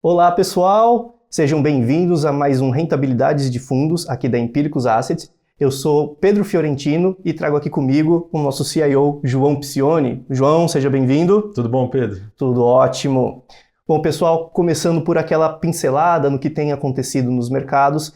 Olá, pessoal! Sejam bem-vindos a mais um Rentabilidades de Fundos aqui da Empíricos Assets. Eu sou Pedro Fiorentino e trago aqui comigo o nosso CIO, João Piccioni. João, seja bem-vindo. Tudo bom, Pedro? Tudo ótimo. Bom, pessoal, começando por aquela pincelada no que tem acontecido nos mercados,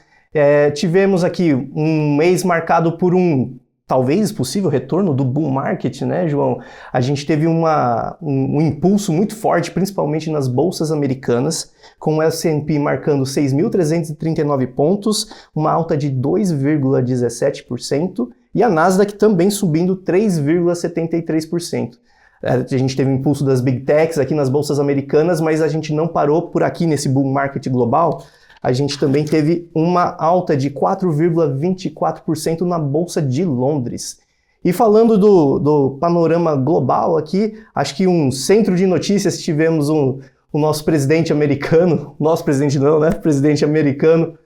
tivemos aqui um mês marcado por um talvez possível retorno do bull market, né, João? A gente teve um impulso muito forte, principalmente nas bolsas americanas, com o S&P marcando 6.339 pontos, uma alta de 2,17%, e a Nasdaq também subindo 3,73%. A gente teve um impulso das Big Techs aqui nas bolsas americanas, mas a gente não parou por aqui nesse bull market global. A gente também teve uma alta de 4,24% na Bolsa de Londres. E falando do panorama global aqui, acho que um centro de notícias, tivemos o nosso presidente americano, nosso presidente não, né? Presidente americano,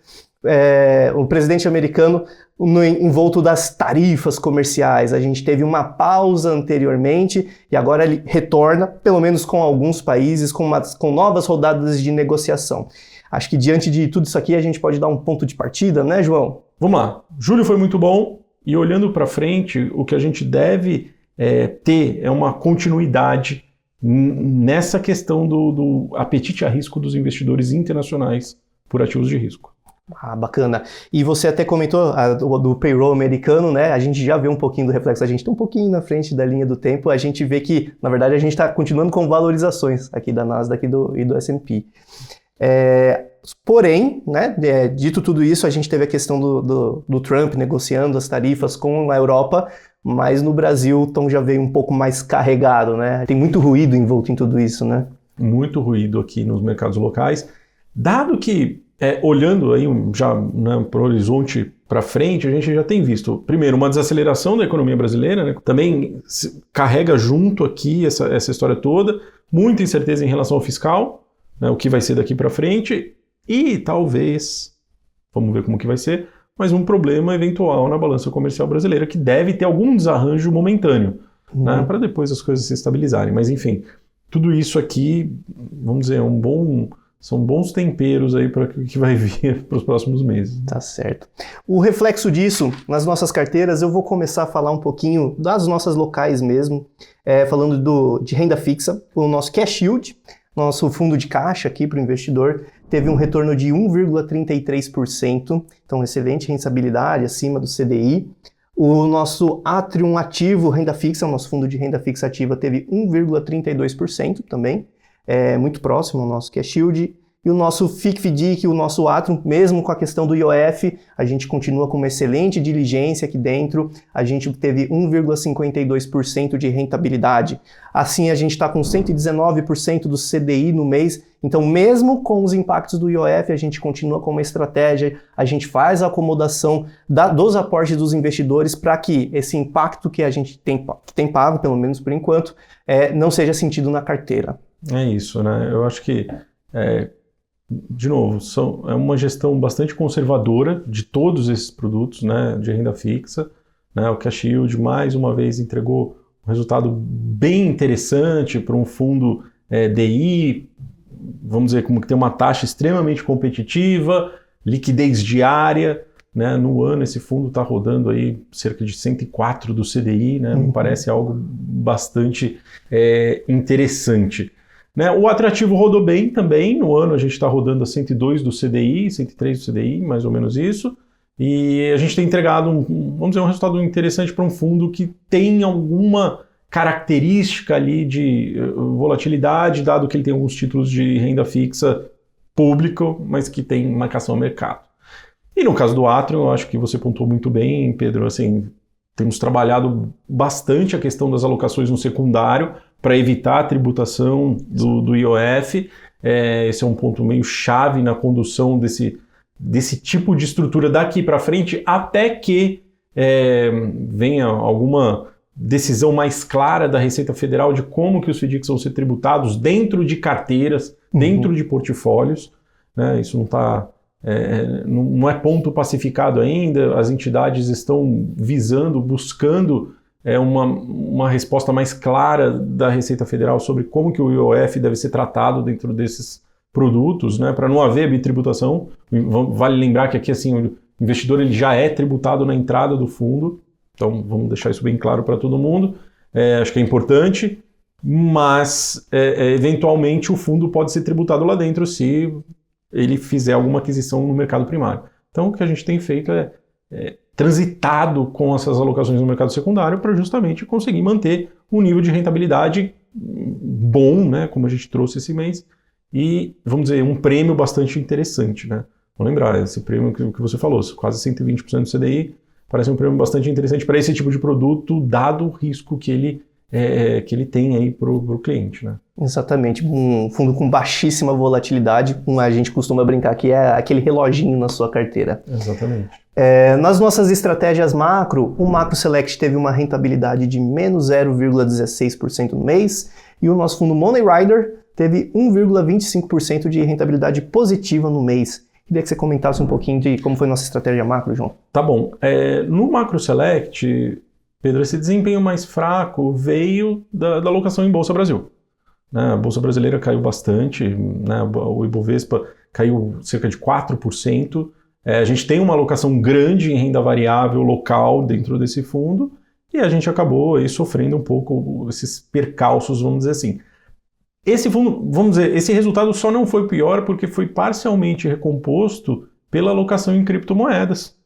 o presidente americano envolto das tarifas comerciais. A gente teve uma pausa anteriormente e agora ele retorna, pelo menos com alguns países, com novas rodadas de negociação. Acho que diante de tudo isso aqui a gente pode dar um ponto de partida, né, João? Vamos lá. Julho foi muito bom e olhando para frente, o que a gente deve ter é uma continuidade nessa questão do apetite a risco dos investidores internacionais por ativos de risco. Ah, bacana. E você até comentou do payroll americano, né? A gente já vê um pouquinho do reflexo, a gente está um pouquinho na frente da linha do tempo, a gente vê que, na verdade, a gente está continuando com valorizações aqui da Nasdaq e do S&P. Porém, né, dito tudo isso, a gente teve a questão do Trump negociando as tarifas com a Europa, mas no Brasil o tom já veio um pouco mais carregado, né? Tem muito ruído envolto em tudo isso, né? Muito ruído aqui nos mercados locais. Dado que, olhando aí já, né, para o horizonte para frente, a gente já tem visto, primeiro, uma desaceleração da economia brasileira, né? Também carrega junto aqui essa história toda, muita incerteza em relação ao fiscal, né, o que vai ser daqui para frente, e talvez, vamos ver como que vai ser, mas um problema eventual na balança comercial brasileira, que deve ter algum desarranjo momentâneo, né, para depois as coisas se estabilizarem. Mas enfim, tudo isso aqui, vamos dizer, são bons temperos aí para o que vai vir para os próximos meses. Tá certo. O reflexo disso, nas nossas carteiras, eu vou começar a falar um pouquinho das nossas locais mesmo, falando de renda fixa, o nosso cash yield, nosso fundo de caixa aqui para o investidor, teve um retorno de 1,33%, então excelente rentabilidade acima do CDI. O nosso Atrium ativo renda fixa, o nosso fundo de renda fixa ativa, teve 1,32% também, muito próximo ao nosso cash yield. E o nosso FICFDIC, o nosso Atrium, mesmo com a questão do IOF, a gente continua com uma excelente diligência aqui dentro, a gente teve 1,52% de rentabilidade. Assim, a gente está com 119% do CDI no mês, então mesmo com os impactos do IOF, a gente continua com uma estratégia, a gente faz a acomodação dos aportes dos investidores para que esse impacto que a gente tem pago, pelo menos por enquanto, não seja sentido na carteira. É isso, né? Eu acho que de novo, é uma gestão bastante conservadora de todos esses produtos, né, de renda fixa, né? O Cash Yield, mais uma vez, entregou um resultado bem interessante para um fundo DI, vamos dizer, como que tem uma taxa extremamente competitiva, liquidez diária, né? No ano esse fundo está rodando aí cerca de 104 do CDI, né? Me parece algo bastante interessante. Né, o atrativo rodou bem também, no ano a gente está rodando a 102 do CDI, 103 do CDI, mais ou menos isso, e a gente tem entregado vamos dizer, um resultado interessante para um fundo que tem alguma característica ali de volatilidade, dado que ele tem alguns títulos de renda fixa público, mas que tem marcação ao mercado. E no caso do Atrium, eu acho que você pontuou muito bem, Pedro, assim, temos trabalhado bastante a questão das alocações no secundário, para evitar a tributação do IOF. Esse é um ponto meio chave na condução desse tipo de estrutura daqui para frente, até que venha alguma decisão mais clara da Receita Federal de como que os FDICs vão ser tributados dentro de carteiras, dentro de portfólios, né? Isso não é ponto pacificado ainda, as entidades estão buscando uma resposta mais clara da Receita Federal sobre como que o IOF deve ser tratado dentro desses produtos, né, para não haver bitributação. Vale lembrar que aqui assim, o investidor ele já é tributado na entrada do fundo, então vamos deixar isso bem claro para todo mundo. Acho que é importante, mas eventualmente o fundo pode ser tributado lá dentro se ele fizer alguma aquisição no mercado primário. Então o que a gente tem feito é transitado com essas alocações no mercado secundário para justamente conseguir manter um nível de rentabilidade bom, né, como a gente trouxe esse mês, e, vamos dizer, um prêmio bastante interessante, né? Vamos lembrar, esse prêmio que você falou, quase 120% do CDI, parece um prêmio bastante interessante para esse tipo de produto, dado o risco que ele tem aí para o cliente, né? Exatamente, um fundo com baixíssima volatilidade, como a gente costuma brincar que é aquele reloginho na sua carteira. Exatamente. Nas nossas estratégias macro, o Macro Select teve uma rentabilidade de menos 0,16% no mês e o nosso fundo Money Rider teve 1,25% de rentabilidade positiva no mês. Queria que você comentasse um pouquinho de como foi nossa estratégia macro, João. Tá bom. No Macro Select, Pedro, esse desempenho mais fraco veio da alocação em Bolsa Brasil. Né? A Bolsa Brasileira caiu bastante, né? O Ibovespa caiu cerca de 4%. A gente tem uma alocação grande em renda variável local dentro desse fundo e a gente acabou aí sofrendo um pouco esses percalços, vamos dizer assim. Esse fundo, vamos dizer, esse resultado só não foi pior porque foi parcialmente recomposto pela alocação em criptomoedas.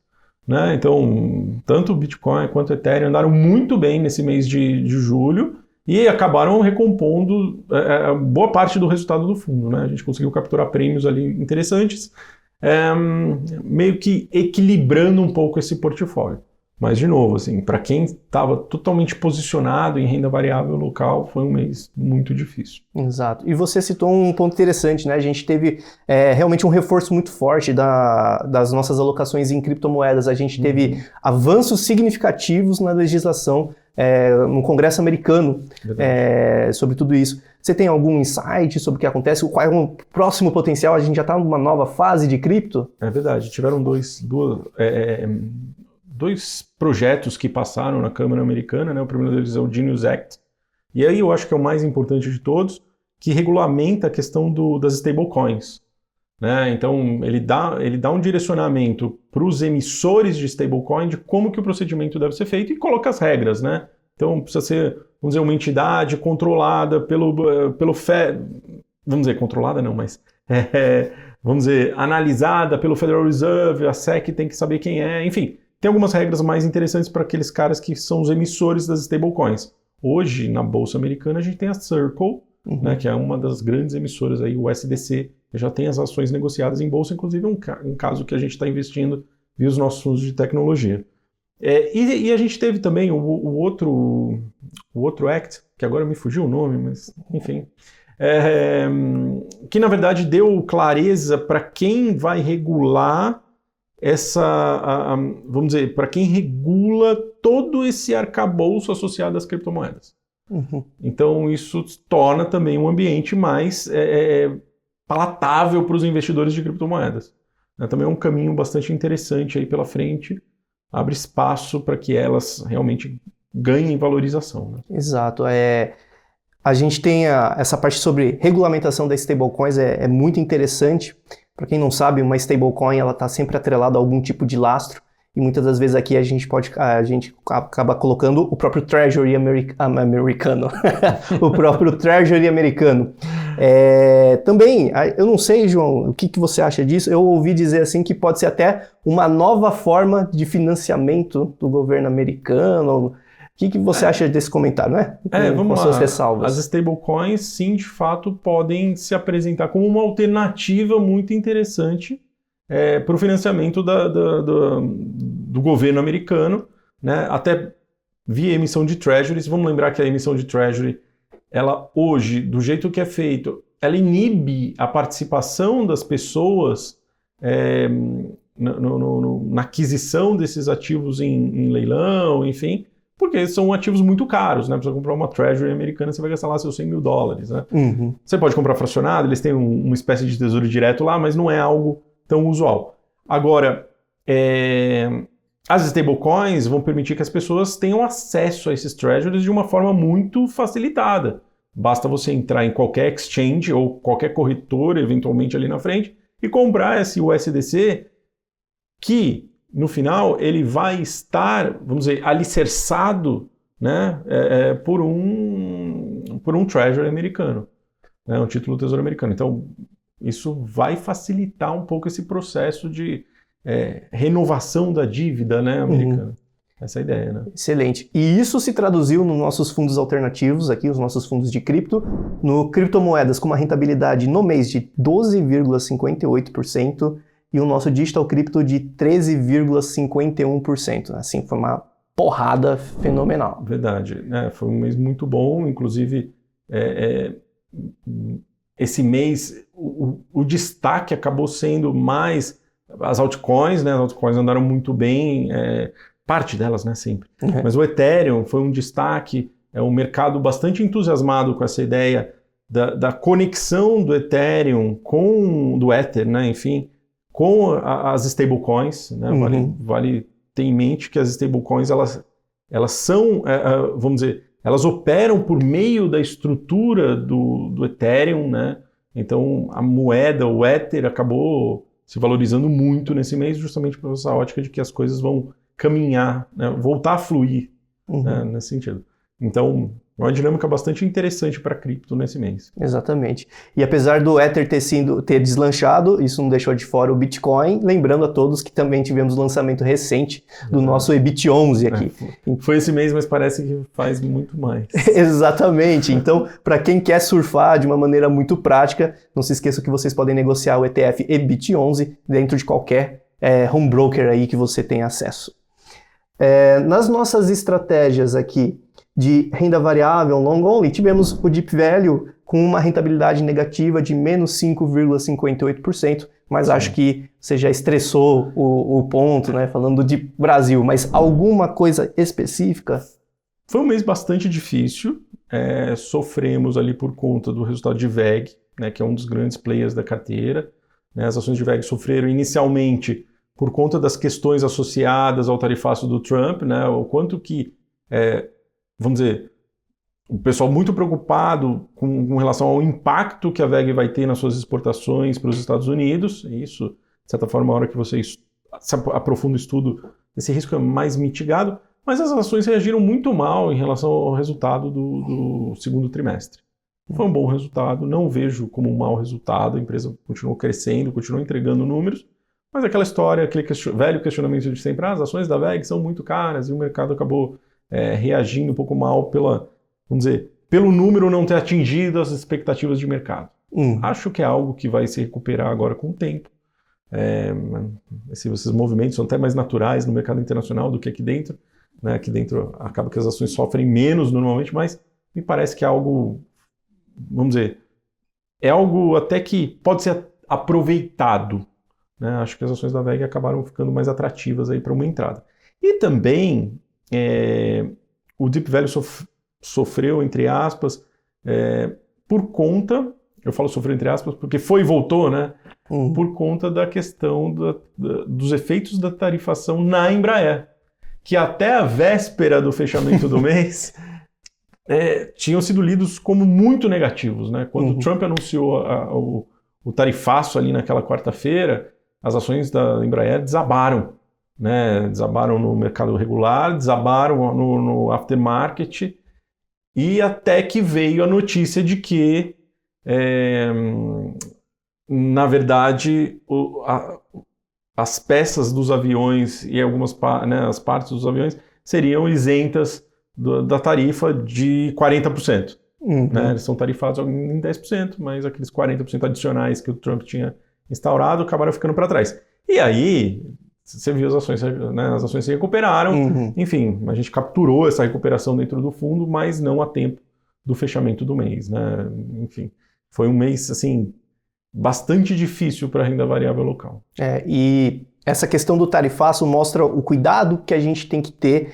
Né? Então, tanto o Bitcoin quanto o Ethereum andaram muito bem nesse mês de julho e acabaram recompondo boa parte do resultado do fundo. Né? A gente conseguiu capturar prêmios ali interessantes, meio que equilibrando um pouco esse portfólio. Mas, de novo, assim, para quem estava totalmente posicionado em renda variável local, foi um mês muito difícil. Exato. E você citou um ponto interessante, né? A gente teve realmente um reforço muito forte das nossas alocações em criptomoedas. A gente teve avanços significativos na legislação no Congresso americano sobre tudo isso. Você tem algum insight sobre o que acontece? Qual é o próximo potencial? A gente já está numa nova fase de cripto? É verdade. Tiveram dois projetos que passaram na Câmara Americana, né? O primeiro deles é o Genius Act, e aí eu acho que é o mais importante de todos, que regulamenta a questão das stablecoins. Né? Então, ele dá um direcionamento para os emissores de stablecoin de como que o procedimento deve ser feito e coloca as regras. Né? Então, precisa ser, vamos dizer, uma entidade controlada pelo Fed, vamos dizer, controlada não, mas vamos dizer, analisada pelo Federal Reserve, a SEC tem que saber quem é, enfim. Tem algumas regras mais interessantes para aqueles caras que são os emissores das stablecoins. Hoje, na Bolsa Americana, a gente tem a Circle, né, que é uma das grandes emissoras, aí, o USDC, que já tem as ações negociadas em Bolsa, inclusive um caso que a gente está investindo via os nossos fundos de tecnologia. E a gente teve também o outro Act, que agora me fugiu o nome, mas enfim, que na verdade deu clareza para quem vai regular vamos dizer, para quem regula todo esse arcabouço associado às criptomoedas. Então isso torna também um ambiente mais palatável para os investidores de criptomoedas. Também é um caminho bastante interessante aí pela frente, abre espaço para que elas realmente ganhem valorização. Né? Exato. A gente tem essa parte sobre regulamentação das stablecoins, é muito interessante. Para quem não sabe, uma stablecoin ela está sempre atrelada a algum tipo de lastro e muitas das vezes aqui a gente acaba colocando o próprio Treasury americano, o próprio Treasury americano. Também, eu não sei, João, o que você acha disso? Eu ouvi dizer assim que pode ser até uma nova forma de financiamento do governo americano. O que você acha desse comentário, né? Vamos lá. Suas ressalvas. As stablecoins, sim, de fato, podem se apresentar como uma alternativa muito interessante para o financiamento do governo americano, né? Até via emissão de treasuries. Vamos lembrar que a emissão de treasury, ela hoje, do jeito que é feito, ela inibe a participação das pessoas na aquisição desses ativos em leilão, enfim, porque são ativos muito caros, né? Para você comprar uma Treasury americana, você vai gastar lá seus $100 mil, né? Você pode comprar fracionado, eles têm uma espécie de tesouro direto lá, mas não é algo tão usual. Agora, as stablecoins vão permitir que as pessoas tenham acesso a esses Treasuries de uma forma muito facilitada. Basta você entrar em qualquer exchange ou qualquer corretora, eventualmente ali na frente, e comprar esse USDC que, no final, ele vai estar, vamos dizer, alicerçado, né, por um treasury americano, né, um título do Tesouro americano. Então, isso vai facilitar um pouco esse processo de renovação da dívida, né, americana. Essa é a ideia, né? Excelente. E isso se traduziu nos nossos fundos alternativos aqui, os nossos fundos de cripto, no criptomoedas com uma rentabilidade no mês de 12,58% e o nosso digital crypto de 13,51%. Assim, foi uma porrada fenomenal. Verdade. Foi um mês muito bom, inclusive esse mês o destaque acabou sendo mais as altcoins, né? As altcoins andaram muito bem, parte delas, né, sempre. Mas o Ethereum foi um destaque, um mercado bastante entusiasmado com essa ideia da conexão do Ethereum com do Ether, né, enfim, com as stablecoins, né, vale ter em mente que as stablecoins elas são, vamos dizer, elas operam por meio da estrutura do Ethereum, né, então a moeda, o Ether, acabou se valorizando muito nesse mês, justamente por essa ótica de que as coisas vão caminhar, né, voltar a fluir, né, nesse sentido. Então, é uma dinâmica bastante interessante para cripto nesse mês. Exatamente. E apesar do Ether ter deslanchado, isso não deixou de fora o Bitcoin, lembrando a todos que também tivemos o lançamento recente do nosso EBIT11 aqui. Foi esse mês, mas parece que faz muito mais. Exatamente. Então, para quem quer surfar de uma maneira muito prática, não se esqueça que vocês podem negociar o ETF EBIT11 dentro de qualquer home broker aí que você tenha acesso. Nas nossas estratégias aqui de renda variável long only, tivemos o Deep Value com uma rentabilidade negativa de menos 5,58%, mas acho que você já estressou o ponto, né, falando de Brasil, mas alguma coisa específica? Foi um mês bastante difícil, sofremos ali por conta do resultado de VEG, né, que é um dos grandes players da carteira, né, as ações de VEG sofreram inicialmente por conta das questões associadas ao tarifaço do Trump, né, o quanto que, vamos dizer, o pessoal muito preocupado com relação ao impacto que a VEG vai ter nas suas exportações para os Estados Unidos. Isso, de certa forma, a hora que você aprofunda o estudo, esse risco é mais mitigado, mas as ações reagiram muito mal em relação ao resultado do segundo trimestre. Foi um bom resultado, não vejo como um mau resultado, a empresa continuou crescendo, continuou entregando números, mas aquela história, aquele velho questionamento de sempre, as ações da VEG são muito caras e o mercado acabou reagindo um pouco mal vamos dizer, pelo número não ter atingido as expectativas de mercado. Acho que é algo que vai se recuperar agora com o tempo. Esses movimentos são até mais naturais no mercado internacional do que aqui dentro. Né? Aqui dentro acaba que as ações sofrem menos normalmente, mas me parece que é algo, vamos dizer, é algo até que pode ser aproveitado. Né? Acho que as ações da VEG acabaram ficando mais atrativas aí para uma entrada. E também o Deep Value sofreu, entre aspas, por conta, eu falo sofreu entre aspas porque foi e voltou, né? Por conta da questão dos efeitos da tarifação na Embraer, que até a véspera do fechamento do mês tinham sido lidos como muito negativos, né? Quando o Trump anunciou o tarifaço ali naquela quarta-feira, as ações da Embraer desabaram. Né, desabaram no mercado regular, desabaram no aftermarket, e até que veio a notícia de que, na verdade, as peças dos aviões e algumas as partes dos aviões seriam isentas da tarifa de 40%. Né, eles são tarifados em 10%, mas aqueles 40% adicionais que o Trump tinha instaurado acabaram ficando para trás. E aí, você viu as ações, né, as ações se recuperaram, enfim, a gente capturou essa recuperação dentro do fundo, mas não a tempo do fechamento do mês, né? Enfim, foi um mês, assim, bastante difícil para a renda variável local. E essa questão do tarifaço mostra o cuidado que a gente tem que ter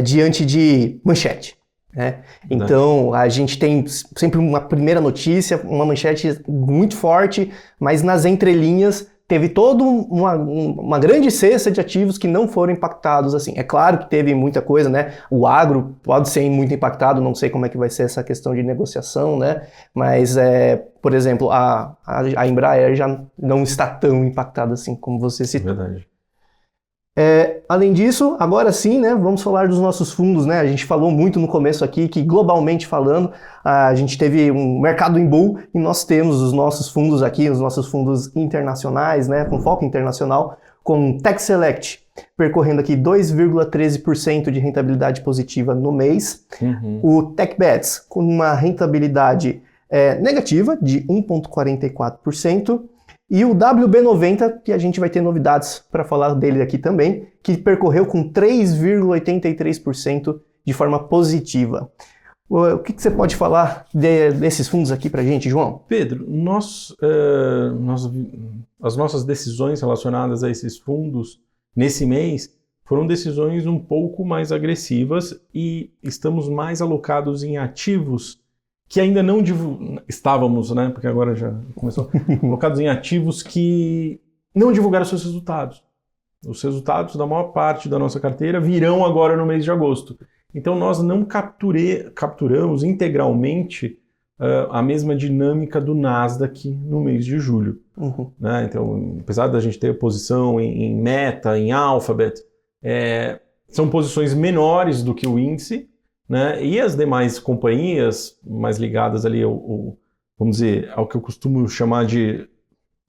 diante de manchete. Né? Então, a gente tem sempre uma primeira notícia, uma manchete muito forte, mas nas entrelinhas teve toda uma grande cesta de ativos que não foram impactados assim. É claro que teve muita coisa, né? O agro pode ser muito impactado, não sei como é que vai ser essa questão de negociação, né? Mas, por exemplo, a Embraer já não está tão impactada assim como você citou. Verdade. Além disso, agora sim, né, vamos falar dos nossos fundos, né? A gente falou muito no começo aqui que, globalmente falando, a gente teve um mercado em bull e nós temos os nossos fundos aqui, os nossos fundos internacionais, né, com foco internacional, com Tech Select percorrendo aqui 2,13% de rentabilidade positiva no mês. O TechBets com uma rentabilidade negativa de 1,44%. E o WB90, que a gente vai ter novidades para falar dele aqui também, que percorreu com 3,83% de forma positiva. O que você pode falar desses fundos aqui para a gente, João? Pedro, as nossas decisões relacionadas a esses fundos nesse mês foram decisões um pouco mais agressivas e estamos mais alocados em ativos que ainda não estávamos, né? Porque agora já começou, colocados em ativos que não divulgaram seus resultados. Os resultados da maior parte da nossa carteira virão agora no mês de agosto. Então nós não capturamos integralmente a mesma dinâmica do Nasdaq no mês de julho. Né? Então, apesar da gente ter posição em Meta, em Alphabet, são posições menores do que o índice. Né? E as demais companhias mais ligadas ali vamos dizer, ao que eu costumo chamar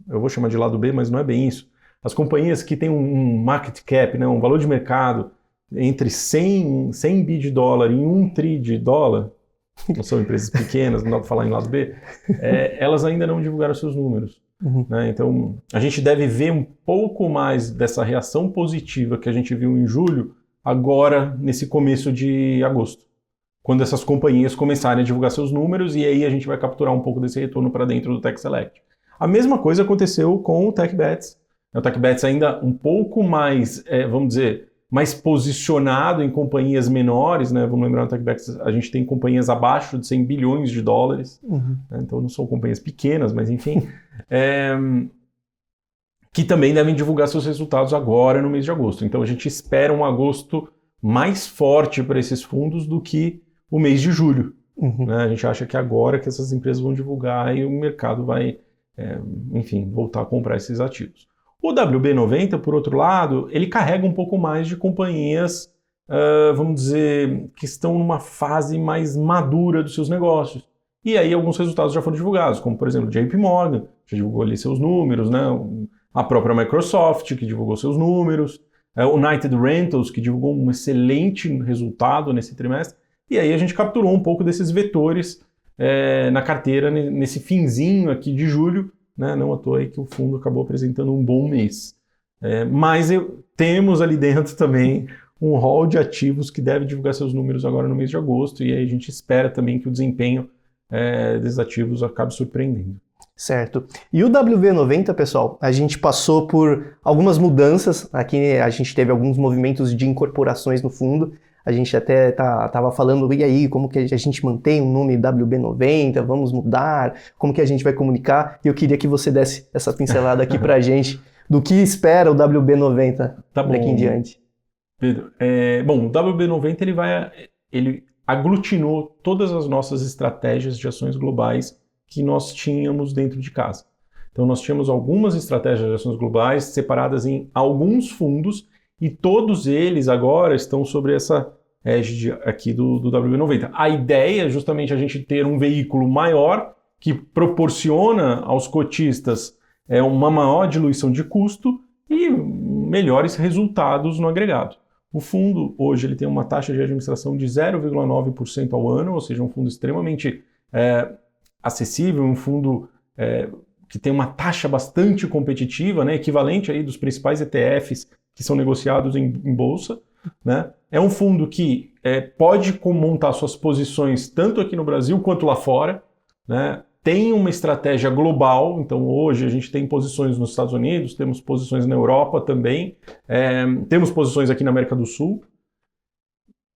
eu vou chamar de lado B, mas não é bem isso. As companhias que têm um market cap, né, um valor de mercado entre 100 bi de dólar e 1 tri de dólar, não são empresas pequenas, não dá para falar em lado B, elas ainda não divulgaram seus números. Né? Então, a gente deve ver um pouco mais dessa reação positiva que a gente viu em julho, agora nesse começo de agosto, quando essas companhias começarem a divulgar seus números, e aí a gente vai capturar um pouco desse retorno para dentro do Tech Select. A mesma coisa aconteceu com o TechBets. O TechBets ainda um pouco mais, vamos dizer, mais posicionado em companhias menores, né? Vamos lembrar, no TechBets a gente tem companhias abaixo de 100 bilhões de dólares, né? Então não são companhias pequenas, mas enfim, que também devem divulgar seus resultados agora no mês de agosto. Então a gente espera um agosto mais forte para esses fundos do que o mês de julho. Né? A gente acha que agora que essas empresas vão divulgar e o mercado vai, enfim, voltar a comprar esses ativos. O WB90, por outro lado, ele carrega um pouco mais de companhias, vamos dizer, que estão numa fase mais madura dos seus negócios. E aí alguns resultados já foram divulgados, como por exemplo, JP Morgan, já divulgou ali seus números, né? A própria Microsoft, que divulgou seus números, o United Rentals, que divulgou um excelente resultado nesse trimestre. E aí a gente capturou um pouco desses vetores na carteira nesse finzinho aqui de julho, né? Não à toa aí que o fundo acabou apresentando um bom mês. Mas temos ali dentro também um hall de ativos que deve divulgar seus números agora no mês de agosto, e aí a gente espera também que o desempenho desses ativos acabe surpreendendo. Certo. E o WB90, pessoal, a gente passou por algumas mudanças. Aqui a gente teve alguns movimentos de incorporações no fundo. A gente até estava falando, e aí, como que a gente mantém o nome WB90, vamos mudar, como que a gente vai comunicar? E eu queria que você desse essa pincelada aqui para a gente, do que espera o WB90 daqui em diante. Pedro, bom, o WB90 ele aglutinou todas as nossas estratégias de ações globais que nós tínhamos dentro de casa. Então nós tínhamos algumas estratégias de ações globais separadas em alguns fundos, e todos eles agora estão sobre essa égide aqui do WB90. A ideia é justamente a gente ter um veículo maior que proporciona aos cotistas uma maior diluição de custo e melhores resultados no agregado. O fundo hoje ele tem uma taxa de administração de 0,9% ao ano, ou seja, um fundo extremamente acessível, um fundo que tem uma taxa bastante competitiva, né, equivalente aí dos principais ETFs que são negociados em bolsa. Né? É um fundo que pode montar suas posições tanto aqui no Brasil quanto lá fora. Né? Tem uma estratégia global, então hoje a gente tem posições nos Estados Unidos, temos posições na Europa também, temos posições aqui na América do Sul.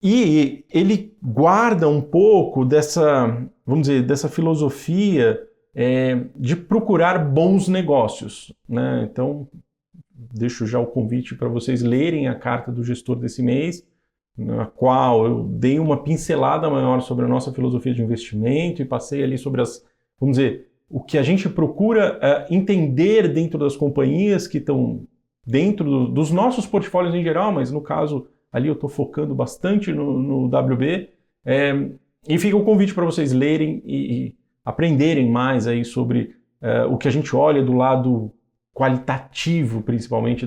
E ele guarda um pouco dessa, vamos dizer, dessa filosofia de procurar bons negócios, né? Então, deixo já o convite para vocês lerem a carta do gestor desse mês, na qual eu dei uma pincelada maior sobre a nossa filosofia de investimento e passei ali sobre vamos dizer, o que a gente procura entender dentro das companhias que estão dentro dos nossos portfólios em geral, mas no caso ali eu estou focando bastante no WB, e fica o convite para vocês lerem e aprenderem mais aí sobre o que a gente olha do lado qualitativo, principalmente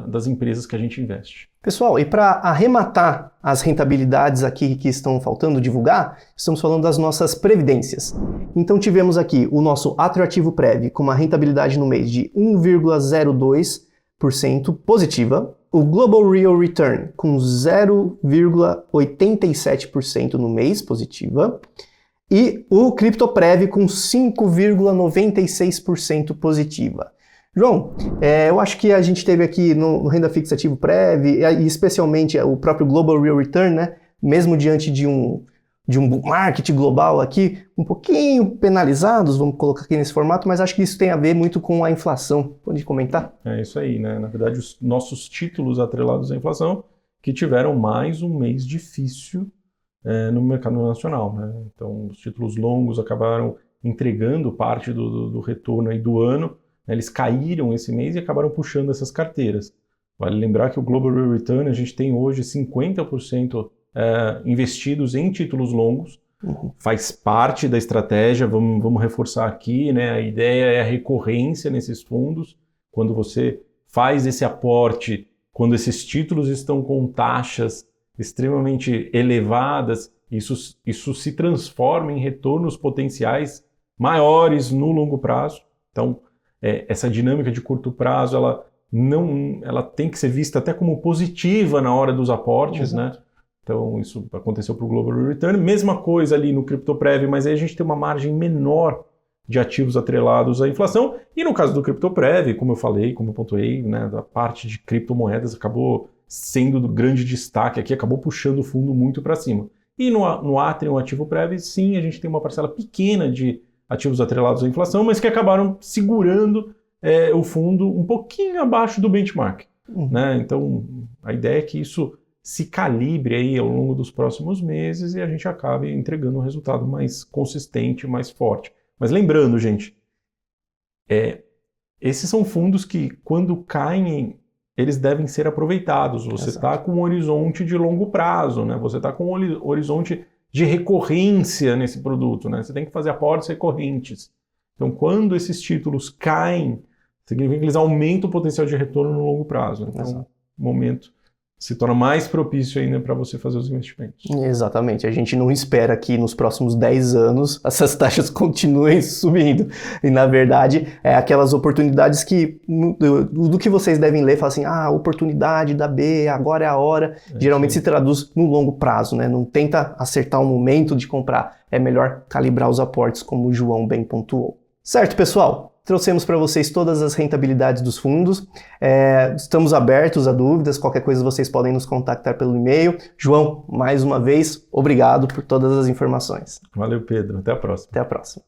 das empresas que a gente investe. Pessoal, e para arrematar as rentabilidades aqui que estão faltando divulgar, estamos falando das nossas previdências. Então tivemos aqui o nosso Atrativo Prev com uma rentabilidade no mês de 1,02% positiva, o Global Real Return com 0,87% no mês positiva, e o CryptoPrev com 5,96% positiva. João, eu acho que a gente teve aqui no Renda Fixa Ativo Prev, e especialmente o próprio Global Real Return, né, mesmo diante de um market global aqui, um pouquinho penalizados, vamos colocar aqui nesse formato, mas acho que isso tem a ver muito com a inflação. Pode comentar? É isso aí, né? Na verdade, os nossos títulos atrelados à inflação que tiveram mais um mês difícil no mercado nacional, né? Então, os títulos longos acabaram entregando parte do retorno aí do ano. Eles caíram esse mês e acabaram puxando essas carteiras. Vale lembrar que o Global Real Return, a gente tem hoje 50% investidos em títulos longos. Faz parte da estratégia, vamos reforçar aqui, né? A ideia é a recorrência nesses fundos. Quando você faz esse aporte, quando esses títulos estão com taxas extremamente elevadas, isso se transforma em retornos potenciais maiores no longo prazo. Então, essa dinâmica de curto prazo, ela tem que ser vista até como positiva na hora dos aportes, né? Então, isso aconteceu para o Global Return. Mesma coisa ali no CryptoPrev, mas aí a gente tem uma margem menor de ativos atrelados à inflação. E no caso do CryptoPrev, como eu falei, como eu pontuei, né, da parte de criptomoedas acabou sendo do grande destaque aqui, acabou puxando o fundo muito para cima. E no Atrium Ativo Prev, sim, a gente tem uma parcela pequena de ativos atrelados à inflação, mas que acabaram segurando o fundo um pouquinho abaixo do benchmark. Né? Então, a ideia é que isso se calibre aí ao longo dos próximos meses e a gente acabe entregando um resultado mais consistente, mais forte. Mas lembrando, gente, esses são fundos que, quando caem, eles devem ser aproveitados. Você está com um horizonte de longo prazo, né? Você está com um horizonte de recorrência nesse produto, né? Você tem que fazer aportes recorrentes. Então, quando esses títulos caem, significa que eles aumentam o potencial de retorno no longo prazo. Então, o momento se torna mais propício ainda para você fazer os investimentos. Exatamente. A gente não espera que nos próximos 10 anos essas taxas continuem subindo. E, na verdade, aquelas oportunidades que, do que vocês devem ler, falam assim, oportunidade da B, agora é a hora. Geralmente se traduz no longo prazo, né? Não tenta acertar o momento de comprar. É melhor calibrar os aportes, como o João bem pontuou. Certo, pessoal? Trouxemos para vocês todas as rentabilidades dos fundos. Estamos abertos a dúvidas, qualquer coisa vocês podem nos contactar pelo e-mail. João, mais uma vez, obrigado por todas as informações. Valeu, Pedro. Até a próxima. Até a próxima.